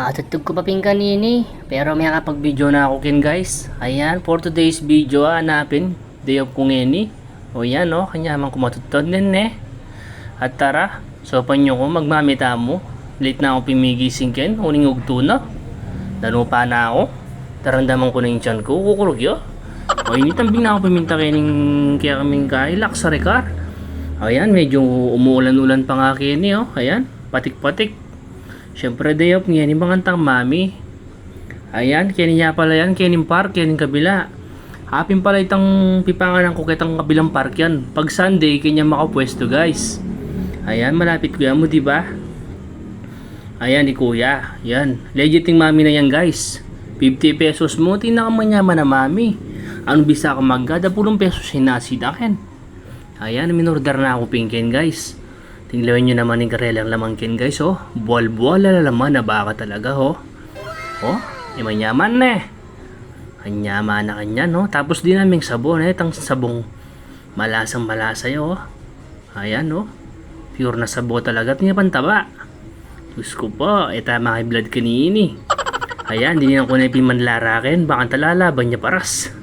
Nakatutog ko pa ping kanini. Pero may kapag-video na ako kin guys. Ayan, for today's video hanapin. Day of kong ini. O yan o, kanya man kumatutod din eh. At tara, sopan nyo ko magmamita mo. Late na ako pimigising kin. Uning ugto na. Danupa na ako. Tarandaman ko na yung tiyan ko. Kukurog yo. O initambing na ako piminta kining kaya kaming kailak sa rekar. Ayan, medyo umuulan-ulan pa nga kini o. Ayan, patik-patik. Siyempre day off ngayon yung mga mami. Ayan, kaya pala yan, kaya park, kaya kabila. Hapin pala itang pipangalan ko kitang kabilang park yan. Pag Sunday, kanya makapwesto guys. Ayan, malapit kuya mo, diba? Ayan, ni kuya. Yan, legit yung mami na yan guys. 50 pesos mo, tinakamanyaman na mami. Ano bisa ka magada, 10 pesos sinasitakin. Ayan, minorder na ako pinkin guys. Tingnan nyo naman yung karelang lamangkin guys, oh. Buwal-buwal lalaman na baka talaga, oh. Oh, imanyaman na eh. Kanyaman na kanya, no. Tapos din naming sabon, eh. Itang sabong malasang malasa yun, oh. Ayan, oh. Pure na sabo talaga. Tingnan pantaba. Diyos ko po, tama kay blood kanini. Ayan, hindi na ko na ipimanlarakin. Baka talalaban niya paras.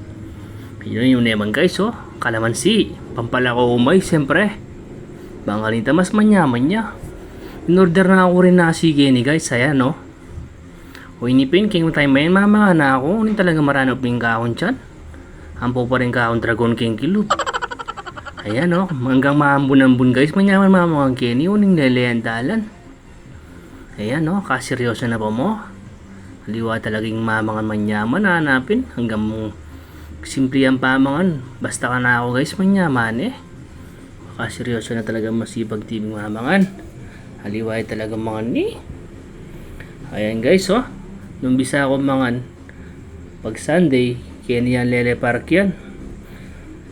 Yun yung naman guys, oh. Kalamansi. Pampalako umay, siyempre. Bangalita mas manyaman niya. In-order na ako rin na sige ni guys. Ayan no. O inipin king tayo mayan. Mama na ako. Hindi talaga maranap yung kahon dyan. Ampo pa rin kahon Dragon King Kilub. Ayan no. Hanggang maambun-ambun guys. Manyaman mama ang Kenny. Uning leleandalan. Ayan no. Kaseryoso na po mo. Liwa talagang mamangan manyaman. Hanapin. Hanggang simple ang pamangan. Basta ka na ako guys. Manyaman eh. Seryoso na talaga masibag tibing mamangan. Haliway talaga mga ni. Ayan guys oh. Nung bisa ako mangan pag Sunday, kaya niyan lele park yan.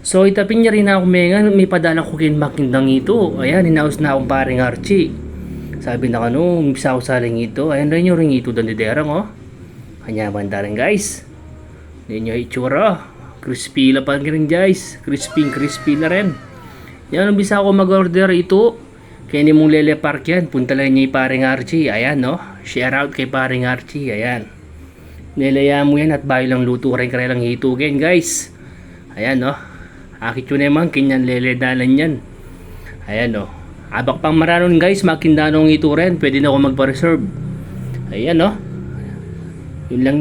So itapin niya rin ako may padala ko kin makindang ito. Ayan, hinaus na akong paring Archie. Sabi na kano, bisa ako sa ring ito. Ayan rin yung ring ito doon diderang oh. Kanya banda rin guys. Hindi nyo itsura. Crispy la pa rin guys. Crispy na rin. Yan ang bisa ako mag-order ito. Kaya ni mong lele park yan. Punta lang niya yung paring Archie. Ayan no. Share out kay paring Archie. Ayan. Nilaya mo yan at bayo lang luto rin kaya lang hitugin guys. Ayan no. Akit yun naman. Kinyan lele dalan yan. Ayan no. Abak pang maranon guys. Makindanong ito rin. Pwede na ako magpa-reserve. Ayan no. Yun lang.